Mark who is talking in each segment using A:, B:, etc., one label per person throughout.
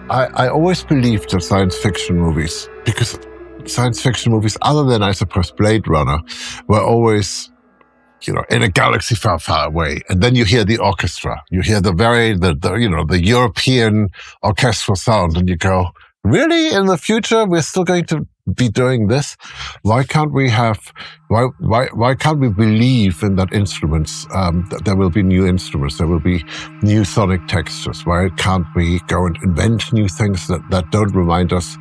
A: I always believed that science fiction movies, because science fiction movies, other than, I suppose, Blade Runner, were always, in a galaxy far, far away. And then you hear the orchestra, you hear the European orchestral sound, and you go, really? In the future, we're still going to be doing this? Why can't we believe in that instruments, that there will be new instruments, there will be new sonic textures? Why can't we go and invent new things that don't remind us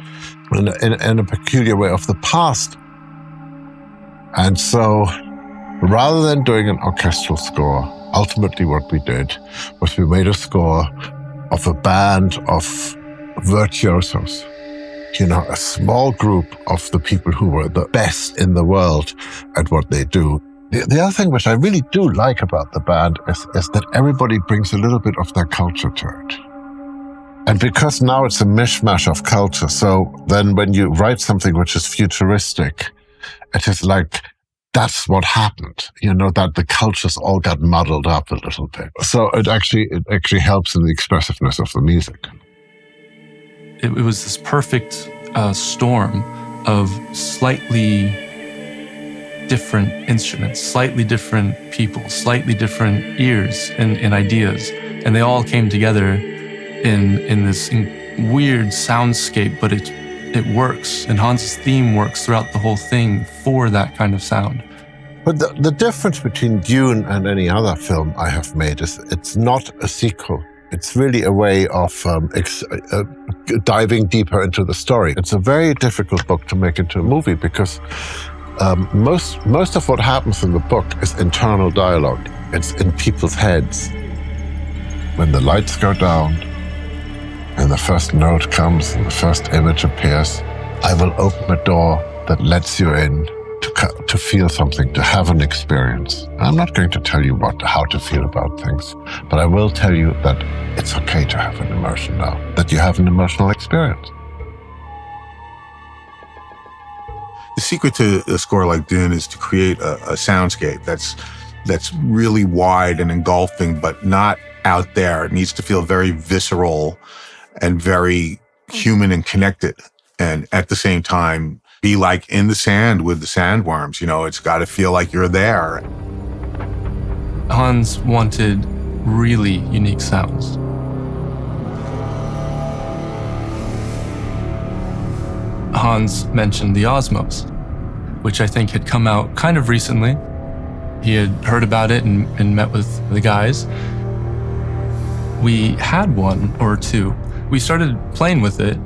A: in a peculiar way of the past? And so, rather than doing an orchestral score, ultimately what we did was we made a score of a band of virtuosos. A small group of the people who were the best in the world at what they do. The other thing which I really do like about the band is that everybody brings a little bit of their culture to it. And because now it's a mishmash of culture, so then when you write something which is futuristic, it is like, that's what happened, that the cultures all got muddled up a little bit. So it actually helps in the expressiveness of the music.
B: It was this perfect storm of slightly different instruments, slightly different people, slightly different ears and ideas. And they all came together in this weird soundscape, but it works. And Hans's theme works throughout the whole thing for that kind of sound.
A: But the difference between Dune and any other film I have made is it's not a sequel. It's really a way of diving deeper into the story. It's a very difficult book to make into a movie because most of what happens in the book is internal dialogue. It's in people's heads. When the lights go down and the first note comes and the first image appears, I will open a door that lets you in to feel something, to have an experience. I'm not going to tell you how to feel about things, but I will tell you that it's okay to have an emotion now, that you have an emotional experience.
C: The secret to a score like Dune is to create a soundscape that's really wide and engulfing, but not out there. It needs to feel very visceral and very human and connected, and at the same time be like in the sand with the sandworms. It's got to feel like you're there.
B: Hans wanted really unique sounds. Hans mentioned the Osmose, which I think had come out kind of recently. He had heard about it and met with the guys. We had one or two. We started playing with it,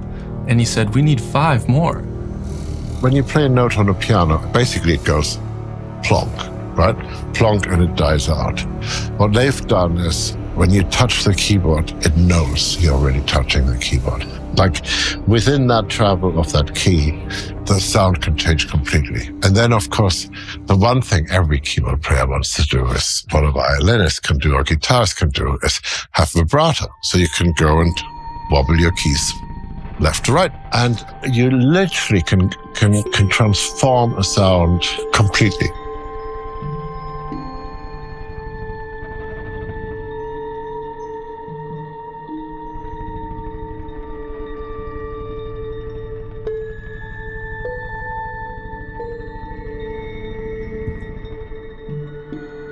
B: and he said, we need 5 more.
A: When you play a note on a piano, basically it goes plonk, right? Plonk, and it dies out. What they've done is when you touch the keyboard, it knows you're already touching the keyboard. Like within that travel of that key, the sound can change completely. And then, of course, the one thing every keyboard player wants to do is what a violinist can do or guitars can do is have vibrato. So you can go and wobble your keys left to right. And you literally can transform a sound completely.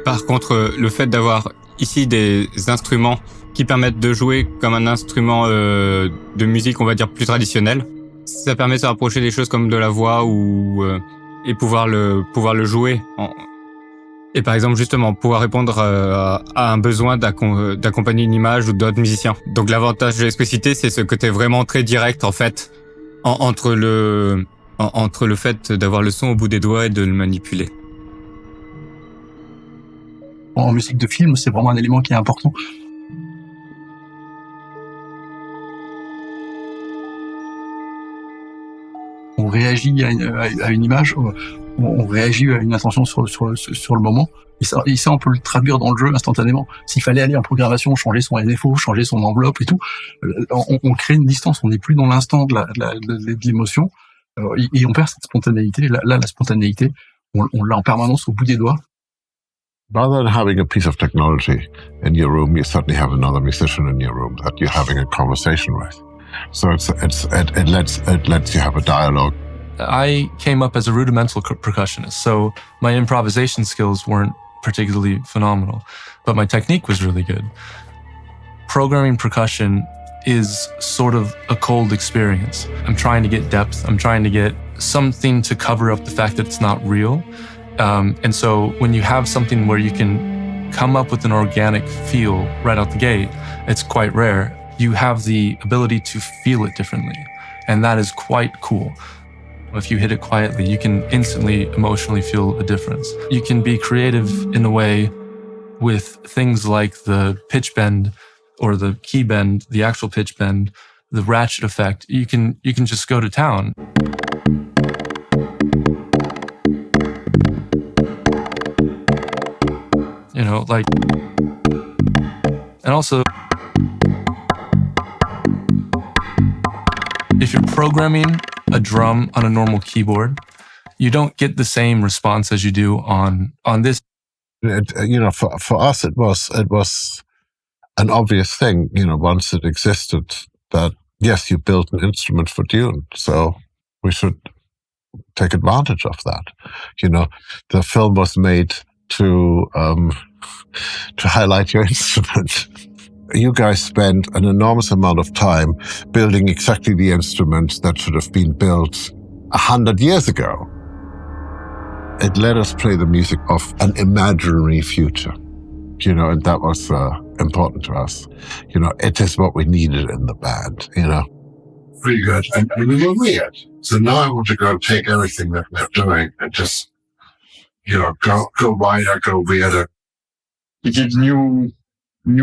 D: Par contre, le fait d'avoir ici des instruments qui permettent de jouer comme un instrument de musique, on va dire, plus traditionnel, ça permet de se rapprocher des choses comme de la voix et pouvoir le jouer. Et par exemple, justement, pouvoir répondre à un besoin d'accompagner une image ou d'autres musiciens. Donc l'avantage de l'explicité, c'est ce côté vraiment très direct, en fait, entre le fait d'avoir le son au bout des doigts et de le manipuler.
E: En musique de film, c'est vraiment un élément qui est important. On réagit à une image, on réagit à une intention sur le moment. Et ça, on peut le traduire dans le jeu instantanément. S'il fallait aller en programmation, changer son NFO, changer son enveloppe et tout, on crée une distance. On n'est plus dans l'instant de l'émotion et on perd cette spontanéité. Là, la spontanéité, on l'a en permanence au bout des doigts.
A: Rather than having a piece of technology in your room, you certainly have another musician in your room that you're having a conversation with. So it lets you have a dialogue.
B: I came up as a rudimental percussionist, so my improvisation skills weren't particularly phenomenal, but my technique was really good. Programming percussion is sort of a cold experience. I'm trying to get depth. I'm trying to get something to cover up the fact that it's not real. And so when you have something where you can come up with an organic feel right out the gate, it's quite rare. You have the ability to feel it differently, and that is quite cool. If you hit it quietly, you can instantly emotionally feel a difference. You can be creative in a way with things like the pitch bend or the key bend, the actual pitch bend, the ratchet effect. You can just go to town. You know, like, and also, if you're programming a drum on a normal keyboard, you don't get the same response as you do on this.
A: For us, it was an obvious thing, once it existed, that yes, you built an instrument for Dune, so we should take advantage of that. The film was made to highlight your instrument. You guys spent an enormous amount of time building exactly the instruments that should have been built 100 years ago. It let us play the music of an imaginary future, and that was important to us. It is what we needed in the band,
F: Pretty good. And we were weird. So now I want to go take everything that they're doing and just, go wider, go weirder.
G: It gives new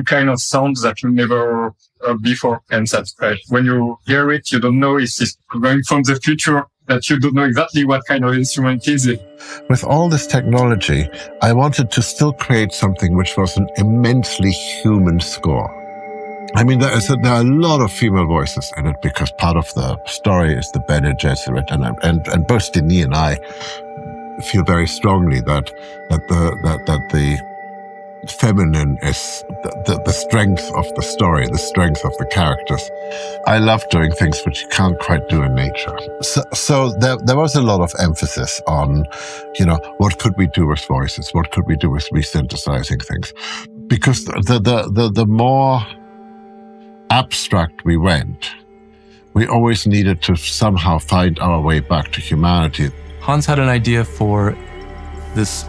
G: kind of sounds that you never heard before. And that's great. When you hear it, you don't know if it's going from the future, that you don't know exactly what kind of instrument is it.
A: With all this technology, I wanted to still create something which was an immensely human score. I mean, there are a lot of female voices in it because part of the story is the Bene Gesserit, and both Denis and I feel very strongly that the feminine is the strength of the story, the strength of the characters. I love doing things which you can't quite do in nature. So there was a lot of emphasis on, what could we do with voices? What could we do with resynthesizing things? Because the more abstract we went, we always needed to somehow find our way back to humanity.
B: Hans had an idea for this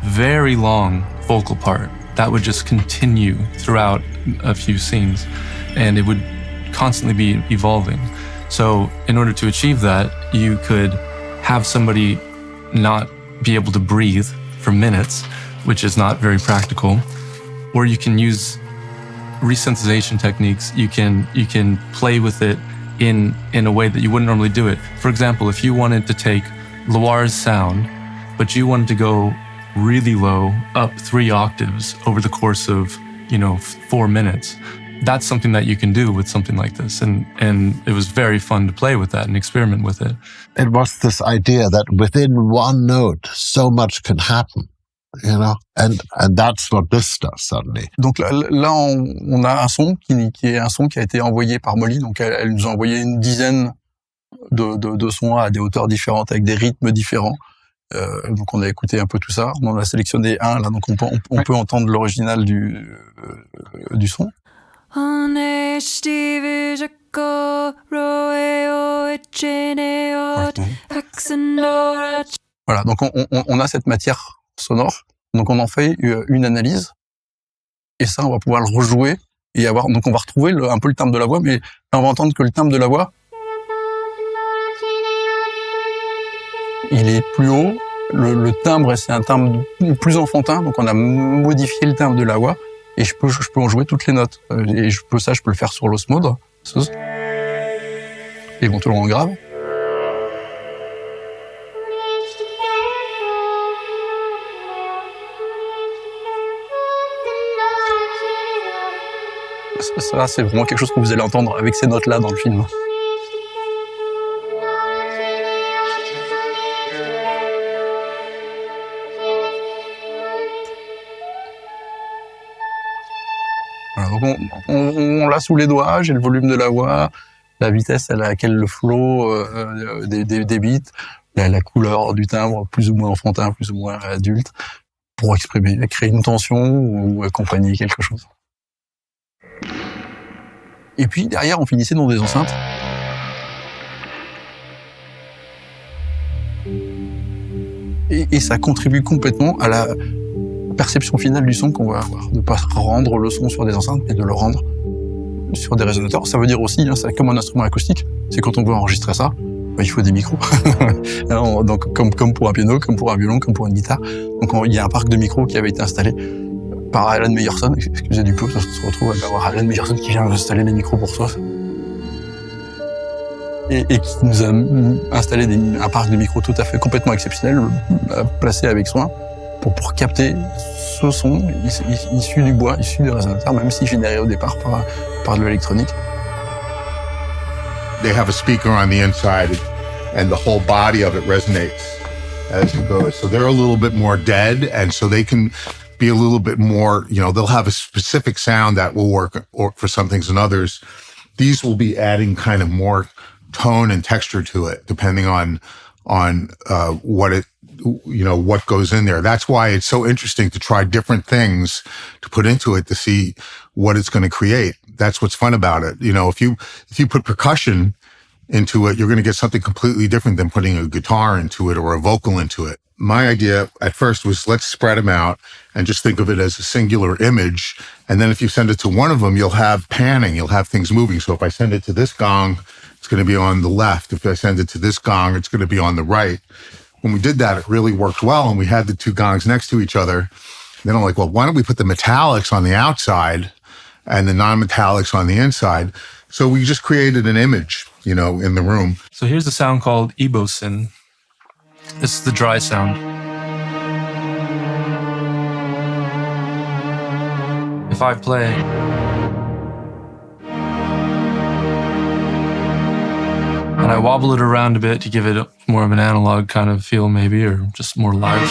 B: very long vocal part that would just continue throughout a few scenes, and it would constantly be evolving. So in order to achieve that, you could have somebody not be able to breathe for minutes, which is not very practical, or you can use resynthesization techniques. You can play with it in a way that you wouldn't normally do it. For example, if you wanted to take Loire's sound, but you wanted to go really low, up 3 octaves over the course of, 4 minutes, that's something that you can do with something like this. And it was very fun to play with that and experiment with it.
A: It was this idea that within one note, so much can happen. And that's what this does suddenly.
E: Donc là, on a un son qui est un son qui a été envoyé par Molly. Donc elle nous a envoyé une dizaine de sons à des hauteurs différentes avec des rythmes différents. Donc on a écouté un peu tout ça. On en a sélectionné un là, donc on peut entendre l'original du son. Voilà, donc on a cette matière sonore, donc on en fait une analyse, et ça on va pouvoir le rejouer et donc on va retrouver un peu le timbre de la voix, mais on va entendre que le timbre de la voix, il est plus haut, le timbre c'est un timbre plus enfantin, donc on a modifié le timbre de la voix, et je peux en jouer toutes les notes, et je peux le faire sur l'osmose, éventuellement en grave. Ça, c'est vraiment quelque chose que vous allez entendre avec ces notes-là dans le film. Voilà, donc on l'a sous les doigts, j'ai le volume de la voix, la vitesse à laquelle le flow des beats, la couleur du timbre, plus ou moins enfantin, plus ou moins adulte, pour créer une tension ou accompagner quelque chose. Et puis derrière, on finissait dans des enceintes. Et ça contribue complètement à la perception finale du son qu'on va avoir, de pas rendre le son sur des enceintes, mais de le rendre sur des résonateurs. Ça veut dire aussi, c'est comme un instrument acoustique, c'est quand on veut enregistrer ça, il faut des micros. Donc, comme pour un piano, comme pour un violon, comme pour une guitare. Donc il y a un parc de micros qui avait été installé par Alan Meyerson, excusez du peu, ça se retrouve à avoir Alan Meyerson qui vient installer les micros pour soi. Et qui nous a installé un parc de micros tout à fait complètement exceptionnel, placé avec soin, pour capter ce son issu du bois, issu des résonateurs, même si généré au départ par de l'électronique.
C: They have a speaker on the inside and the whole body of it resonates as it goes. So they're a little bit more dead, and so they can be a little bit more, they'll have a specific sound that will work for some things and others. These will be adding kind of more tone and texture to it, depending on what goes in there. That's why it's so interesting to try different things to put into it to see what it's going to create. That's what's fun about it. If you put percussion into it, you're going to get something completely different than putting a guitar into it or a vocal into it. My idea at first was, let's spread them out and just think of it as a singular image. And then if you send it to one of them, you'll have panning, you'll have things moving. So if I send it to this gong, it's going to be on the left. If I send it to this gong, it's going to be on the right. When we did that, it really worked well. And we had the two gongs next to each other. Then I'm like, well, why don't we put the metallics on the outside and the non-metallics on the inside? So we just created an image, in the room.
B: So here's a sound called ebosyn. This is the dry sound. If I play, and I wobble it around a bit to give it more of an analog kind of feel maybe, or just more live.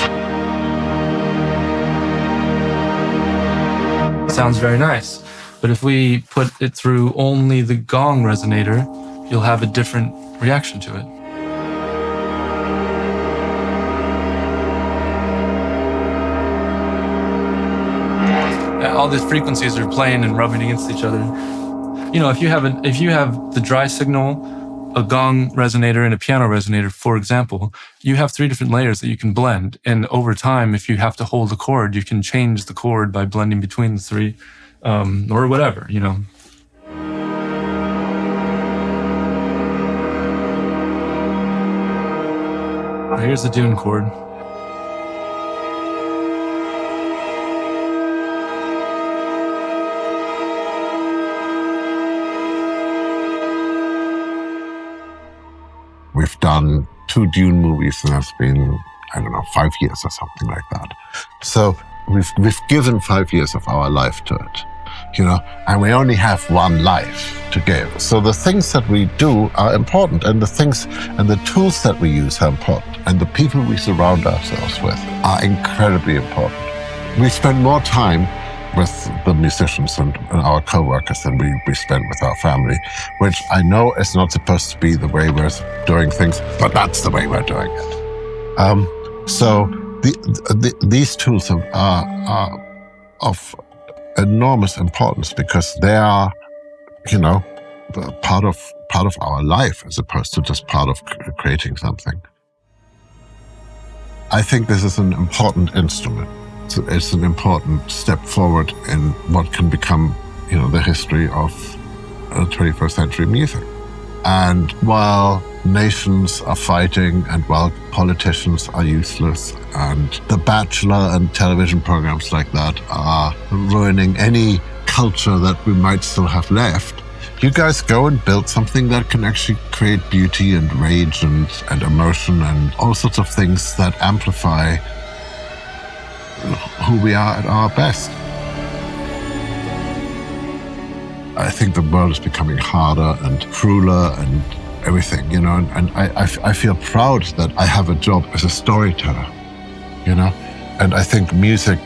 B: It sounds very nice. But if we put it through only the gong resonator, you'll have a different reaction to it. All these frequencies are playing and rubbing against each other. If you have the dry signal, a gong resonator and a piano resonator, for example, you have 3 different layers that you can blend. And over time, if you have to hold a chord, you can change the chord by blending between the 3, or whatever, Here's the Dune chord.
A: We've done 2 Dune movies, and it's been, 5 years or something like that. So we've given 5 years of our life to it, and we only have one life to give. So the things that we do are important, and the things and the tools that we use are important, and the people we surround ourselves with are incredibly important. We spend more time with the musicians and our co-workers than we spend with our family, which I know is not supposed to be the way we're doing things, but that's the way we're doing it. So these tools are of enormous importance because they are, part of our life as opposed to just part of creating something. I think this is an important instrument. It's an important step forward in what can become, the history of 21st century music. And while nations are fighting and while politicians are useless and The Bachelor and television programs like that are ruining any culture that we might still have left, you guys go and build something that can actually create beauty and rage and emotion and all sorts of things that amplify who we are at our best. I think the world is becoming harder and crueler and everything, and I feel proud that I have a job as a storyteller, and I think music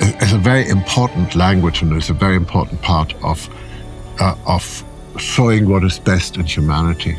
A: is a very important language and is a very important part of showing what is best in humanity.